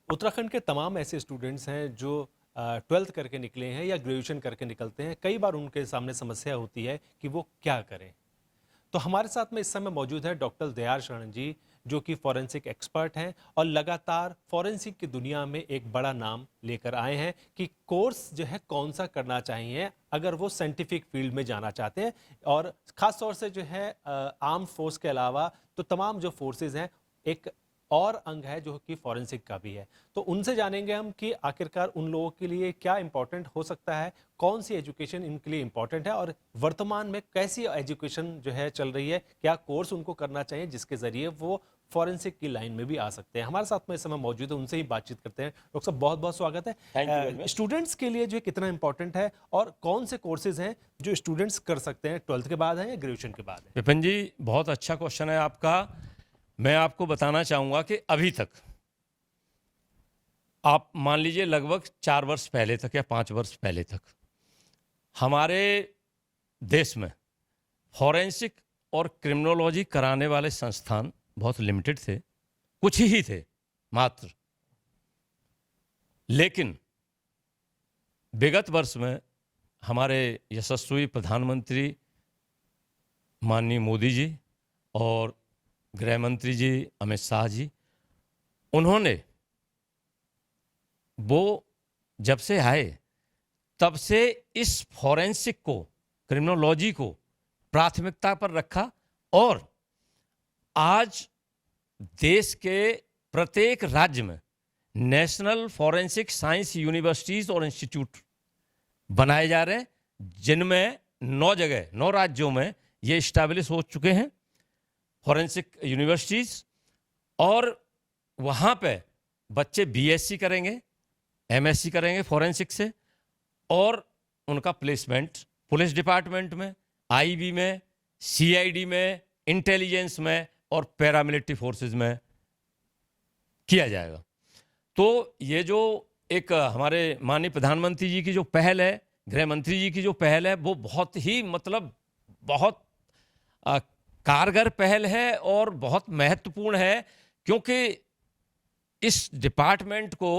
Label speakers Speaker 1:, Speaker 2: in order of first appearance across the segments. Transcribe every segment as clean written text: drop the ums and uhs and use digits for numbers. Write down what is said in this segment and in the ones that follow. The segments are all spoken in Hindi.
Speaker 1: उत्तराखंड के तमाम ऐसे स्टूडेंट्स हैं जो 12th करके निकले हैं या ग्रेजुएशन करके निकलते हैं। कई बार उनके सामने समस्या होती है कि वो क्या करें। तो हमारे साथ में इस समय मौजूद है डॉक्टर दयाल शरण जी, जो कि फॉरेंसिक एक्सपर्ट हैं और लगातार फॉरेंसिक की दुनिया में एक बड़ा नाम लेकर आए हैं कि कोर्स जो है कौन सा करना चाहिए अगर वो साइंटिफिक फील्ड में जाना चाहते हैं। और ख़ास तौर से जो है आर्म फोर्स के अलावा तो तमाम जो फोर्सेस हैं, एक और अंग है जो कि फॉरेंसिक का भी है। तो उनसे जानेंगे हम कि आखिरकार उन लोगों के लिए क्या इंपॉर्टेंट हो सकता है, कौन सी एजुकेशन इनके लिए इंपॉर्टेंट है और वर्तमान में कैसी एजुकेशन जो है चल रही है, क्या कोर्स उनको करना चाहिए जिसके ज़रिए वो फॉरेंसिक की लाइन में भी आ सकते हैं। हमारे साथ में इस समय मौजूद है, उनसे ही बातचीत करते हैं। डॉक्टर साहब, बहुत बहुत स्वागत
Speaker 2: थैंक यू वेरी
Speaker 1: है।
Speaker 2: मच।
Speaker 1: स्टूडेंट्स के लिए जो है कितना इंपॉर्टेंट है और कौन से कोर्सेज हैं जो स्टूडेंट्स कर सकते हैं, 12th के बाद है या ग्रेजुएशन के बाद है?
Speaker 2: विपिन जी, बहुत अच्छा क्वेश्चन है आपका। मैं आपको बताना चाहूँगा कि अभी तक आप मान लीजिए लगभग 4 वर्ष पहले तक या 5 वर्ष पहले तक हमारे देश में फॉरेंसिक और क्रिमिनोलॉजी कराने वाले संस्थान बहुत लिमिटेड थे, कुछ ही थे मात्र। लेकिन विगत वर्ष में हमारे यशस्वी प्रधानमंत्री माननीय मोदी जी और गृह मंत्री जी अमित शाह जी, उन्होंने वो जब से आए तब से इस फॉरेंसिक को, क्रिमिनोलॉजी को प्राथमिकता पर रखा और आज देश के प्रत्येक राज्य में नेशनल फॉरेंसिक साइंस यूनिवर्सिटीज और इंस्टीट्यूट बनाए जा रहे हैं, जिनमें 9 राज्यों में ये इस्टेब्लिश हो चुके हैं फॉरेंसिक यूनिवर्सिटीज। और वहाँ पे बच्चे बीएससी करेंगे, एमएससी करेंगे फॉरेंसिक से, और उनका प्लेसमेंट पुलिस डिपार्टमेंट में, आईबी में, सीआईडी में, इंटेलिजेंस में और पैरामिलिट्री फोर्सेस में किया जाएगा। तो ये जो एक हमारे माननीय प्रधानमंत्री जी की जो पहल है, गृह मंत्री जी की जो पहल है, वो बहुत ही बहुत कारगर पहल है और बहुत महत्वपूर्ण है, क्योंकि इस डिपार्टमेंट को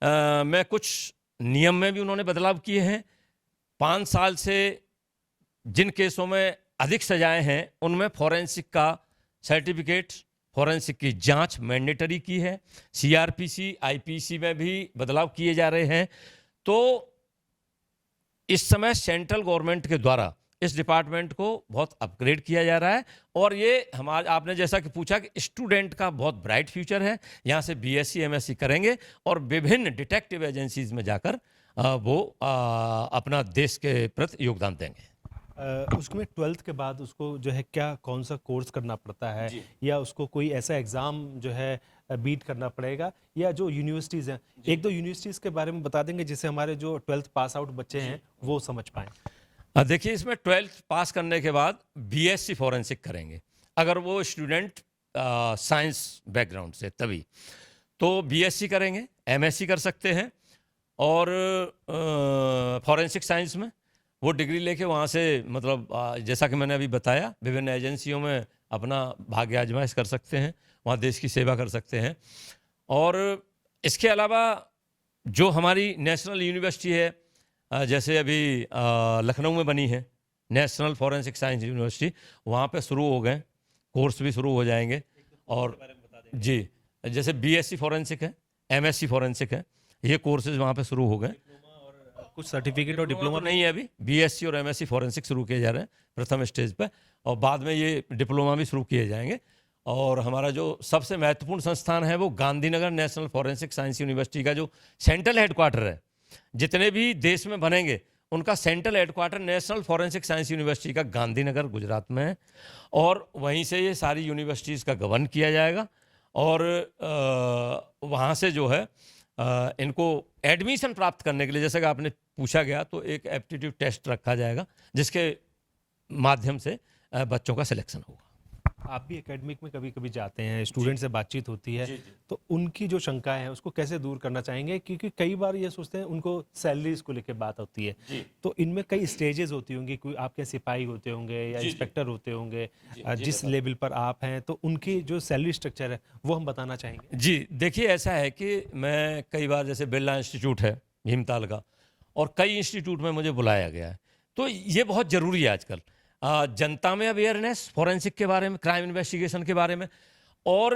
Speaker 2: में कुछ नियम में भी उन्होंने बदलाव किए हैं। 5 साल से जिन केसों में अधिक सजाएं हैं उनमें फॉरेंसिक का सर्टिफिकेट, फॉरेंसिक की जांच मैंडेटरी की है। सीआरपीसी, आईपीसी में भी बदलाव किए जा रहे हैं। तो इस समय सेंट्रल गवर्नमेंट के द्वारा इस डिपार्टमेंट को बहुत अपग्रेड किया जा रहा है और ये हमारे, आपने जैसा कि पूछा कि स्टूडेंट का बहुत ब्राइट फ्यूचर है। यहाँ से बीएससी एमएससी करेंगे और विभिन्न डिटेक्टिव एजेंसीज में जाकर वो अपना देश के प्रति योगदान देंगे।
Speaker 1: उसमें 12th के बाद उसको जो है क्या कौन सा कोर्स करना पड़ता है, या उसको कोई ऐसा एग्ज़ाम जो है बीट करना पड़ेगा, या जो यूनिवर्सिटीज़ हैं, एक दो यूनिवर्सिटीज़ के बारे में बता देंगे जिससे हमारे जो 12th पास आउट बच्चे हैं वो समझ पाएँ।
Speaker 2: देखिए, इसमें 12th पास करने के बाद बीएससी फॉरेंसिक करेंगे अगर वो स्टूडेंट साइंस बैकग्राउंड से, तभी तो बीएससी करेंगे, एमएससी कर सकते हैं और फॉरेंसिक साइंस में वो डिग्री लेके वहाँ से जैसा कि मैंने अभी बताया, विभिन्न एजेंसियों में अपना भाग्य आजमाइश कर सकते हैं, वहाँ देश की सेवा कर सकते हैं। और इसके अलावा जो हमारी नेशनल यूनिवर्सिटी है, जैसे अभी लखनऊ में बनी है नेशनल फॉरेंसिक साइंस यूनिवर्सिटी, वहाँ पे शुरू हो गए, कोर्स भी शुरू हो जाएंगे। और जी, जैसे बीएससी फॉरेंसिक है, एमएससी फॉरेंसिक है, ये कोर्सेज वहाँ पे शुरू हो गए।
Speaker 1: कुछ सर्टिफिकेट और डिप्लोमा
Speaker 2: नहीं है अभी, बीएससी और एमएससी फॉरेंसिक शुरू किए जा रहे हैं प्रथम स्टेज पे, और बाद में ये डिप्लोमा भी शुरू किए जाएंगे। और हमारा जो सबसे महत्वपूर्ण संस्थान है वो Gandhinagar national forensic science university का जो सेंट्रल हेडक्वार्टर है, जितने भी देश में बनेंगे उनका central headquarter national forensic science university का गांधीनगर गुजरात में है, और वहीं से ये सारी यूनिवर्सिटीज़ का गवर्न किया जाएगा। और वहाँ से जो है इनको एडमिशन प्राप्त करने के लिए, जैसे कि आपने पूछा गया, तो एक एप्टीट्यूड टेस्ट रखा जाएगा जिसके माध्यम से बच्चों का सिलेक्शन होगा।
Speaker 1: आप भी एकेडमिक में कभी-कभी जाते हैं, स्टूडेंट से बातचीत होती है,
Speaker 2: जी, जी।
Speaker 1: तो उनकी जो शंकाएँ हैं, उसको कैसे दूर करना चाहेंगे? क्योंकि कई बार ये सोचते हैं, उनको सैलरीज़ को लेके बात होती है।
Speaker 2: जी।
Speaker 1: तो इनमें कई स्टेजेज़ होती होंगी, कोई आपके सिपाही होते होंगे या
Speaker 2: जी, जी।
Speaker 1: इंस्पेक्टर होते होंगे
Speaker 2: जी,
Speaker 1: जिस
Speaker 2: बता
Speaker 1: लेवल पर आप हैं, तो उनकी जो सैलरी स्ट्रक्चर है, वो हम बताना चाहेंगे?
Speaker 2: जी, देखिए ऐसा है कि मैं कई बार जैसे बिरला इंस्टीट्यूट है भीमताल का और कई इंस्टीट्यूट में मुझे बुलाया गया है। तो ये बहुत ज़रूरी है आजकल। जनता में अवेयरनेस फोरेंसिक के बारे में, क्राइम इन्वेस्टिगेशन के बारे में और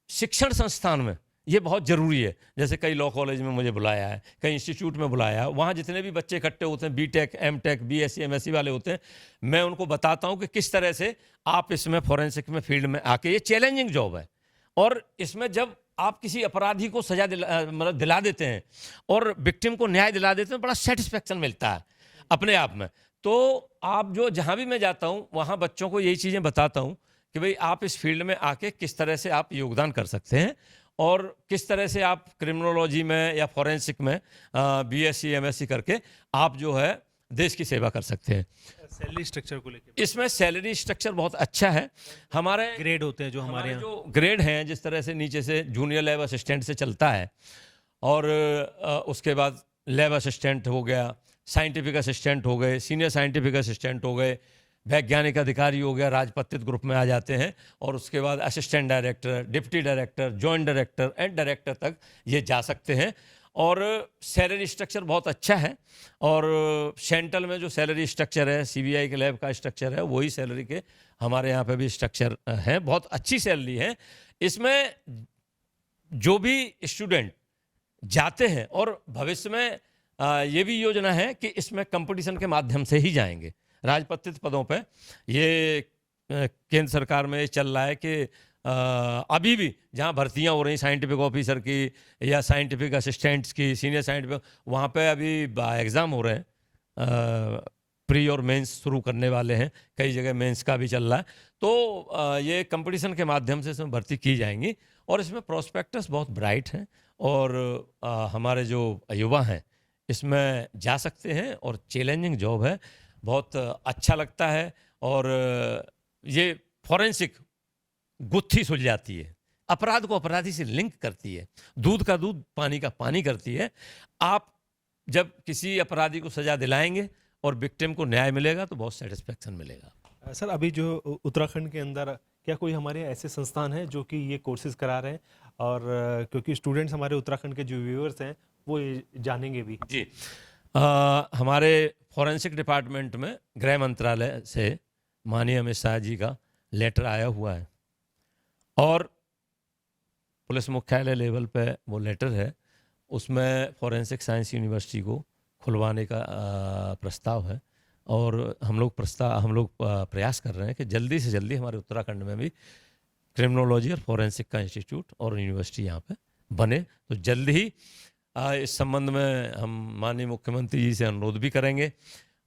Speaker 2: शिक्षण संस्थान में ये बहुत ज़रूरी है। जैसे कई लॉ कॉलेज में मुझे बुलाया है, कई इंस्टीट्यूट में बुलाया है, वहाँ जितने भी बच्चे इकट्ठे होते हैं बीटेक, एमटेक, बीएससी, एमएससी वाले होते हैं, मैं उनको बताता हूँ कि किस तरह से आप इसमें फोरेंसिक में फील्ड में आके, ये चैलेंजिंग जॉब है और इसमें जब आप किसी अपराधी को सजा मतलब दिला देते हैं और विक्टिम को न्याय दिला देते हैं, बड़ा सेटिस्फेक्शन मिलता है अपने आप में। तो आप जो जहाँ भी मैं जाता हूँ वहाँ बच्चों को यही चीज़ें बताता हूँ कि भाई आप इस फील्ड में आके किस तरह से आप योगदान कर सकते हैं और किस तरह से आप क्रिमिनोलॉजी में या फोरेंसिक में बीएससी एमएससी करके आप जो है देश की सेवा कर सकते हैं।
Speaker 1: सैलरी स्ट्रक्चर को लेके
Speaker 2: इसमें सैलरी स्ट्रक्चर बहुत अच्छा है। हमारे
Speaker 1: ग्रेड होते हैं जो हमारे
Speaker 2: हमारे
Speaker 1: यहाँ।
Speaker 2: जो ग्रेड हैं जिस तरह से नीचे से जूनियर लैब असिस्टेंट से चलता है और उसके बाद लैब असिस्टेंट हो गया, साइंटिफिक असिस्टेंट हो गए, सीनियर साइंटिफिक असिस्टेंट हो गए, वैज्ञानिक अधिकारी हो गया, राजपत्रित ग्रुप में आ जाते हैं और उसके बाद assistant director, deputy director, joint director and director तक ये जा सकते हैं और सैलरी स्ट्रक्चर बहुत अच्छा है और सेंट्रल में जो सैलरी स्ट्रक्चर है सीबीआई के लैब का स्ट्रक्चर है वही सैलरी के हमारे यहाँ पे भी स्ट्रक्चर है, बहुत अच्छी सैलरी है। इसमें जो भी स्टूडेंट जाते हैं और भविष्य में ये भी योजना है कि इसमें कंपटीशन के माध्यम से ही जाएंगे राजपत्रित पदों पे। ये केंद्र सरकार में ये चल रहा है कि अभी भी जहाँ भर्तियां हो रही साइंटिफिक ऑफिसर की या साइंटिफिक असिस्टेंट्स की, सीनियर साइंटिफिक, वहाँ पे अभी एग्ज़ाम हो रहे हैं, प्री और मेंस शुरू करने वाले हैं, कई जगह मेंस का भी चल रहा है। तो ये कंपटीशन के माध्यम से इसमें भर्ती की जाएंगी और इसमें प्रोस्पेक्टस बहुत ब्राइट हैं और हमारे जो युवा हैं इसमें जा सकते हैं और चैलेंजिंग जॉब है, बहुत अच्छा लगता है और ये फॉरेंसिक गुत्थी सुलझाती है, अपराध को अपराधी से लिंक करती है, दूध का दूध पानी का पानी करती है। आप जब किसी अपराधी को सजा दिलाएंगे और विक्टिम को न्याय मिलेगा तो बहुत सेटिस्फेक्शन मिलेगा।
Speaker 1: सर अभी जो उत्तराखंड के अंदर क्या कोई हमारे ऐसे संस्थान हैं जो कि ये कोर्सेज करा रहे हैं और क्योंकि स्टूडेंट्स हमारे उत्तराखंड के जो व्यूअर्स हैं वो ये जानेंगे भी।
Speaker 2: जी, हमारे फॉरेंसिक डिपार्टमेंट में गृह मंत्रालय से माननीय अमित शाह जी का लेटर आया हुआ है और पुलिस मुख्यालय लेवल पे वो लेटर है, उसमें फॉरेंसिक साइंस यूनिवर्सिटी को खुलवाने का प्रस्ताव है और हम लोग प्रयास कर रहे हैं कि जल्दी से जल्दी हमारे उत्तराखंड में भी क्रिमिनोलॉजी और फॉरेंसिक का इंस्टीट्यूट और यूनिवर्सिटी यहाँ पे बने। तो जल्द ही इस संबंध में हम माननीय मुख्यमंत्री जी से अनुरोध भी करेंगे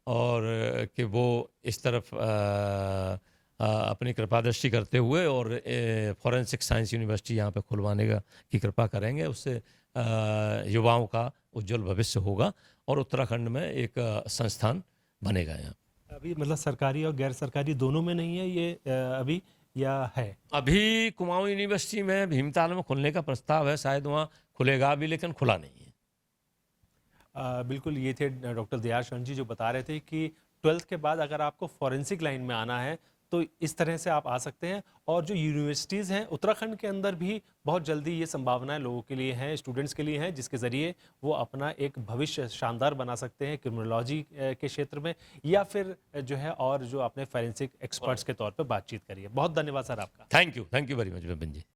Speaker 2: और कि वो इस तरफ अपनी कृपा दृष्टि करते हुए और फॉरेंसिक साइंस यूनिवर्सिटी यहाँ पे खुलवाने की कृपा करेंगे। उससे युवाओं का उज्जवल भविष्य होगा और उत्तराखंड में एक संस्थान बनेगा यहाँ।
Speaker 1: अभी मतलब सरकारी और गैर सरकारी दोनों में नहीं है ये अभी या है?
Speaker 2: अभी कुमाऊं यूनिवर्सिटी में भीमताल में खुलने का प्रस्ताव है, शायद वहाँ खुलेगा भी लेकिन खुला नहीं है।
Speaker 1: बिल्कुल, ये थे डॉक्टर दयाल शरण जी जो बता रहे थे कि 12th के बाद अगर आपको फॉरेंसिक लाइन में आना है तो इस तरह से आप आ सकते हैं और जो यूनिवर्सिटीज़ हैं उत्तराखंड के अंदर भी बहुत जल्दी ये संभावनाएं लोगों के लिए हैं, स्टूडेंट्स के लिए हैं, जिसके ज़रिए वो अपना एक भविष्य शानदार बना सकते हैं क्रिमिनोलॉजी के क्षेत्र में या फिर जो है और जो आपने फॉरेंसिक एक्सपर्ट्स के तौर पर बातचीत करी है। बहुत धन्यवाद सर आपका।
Speaker 2: Thank you very much Vipin ji.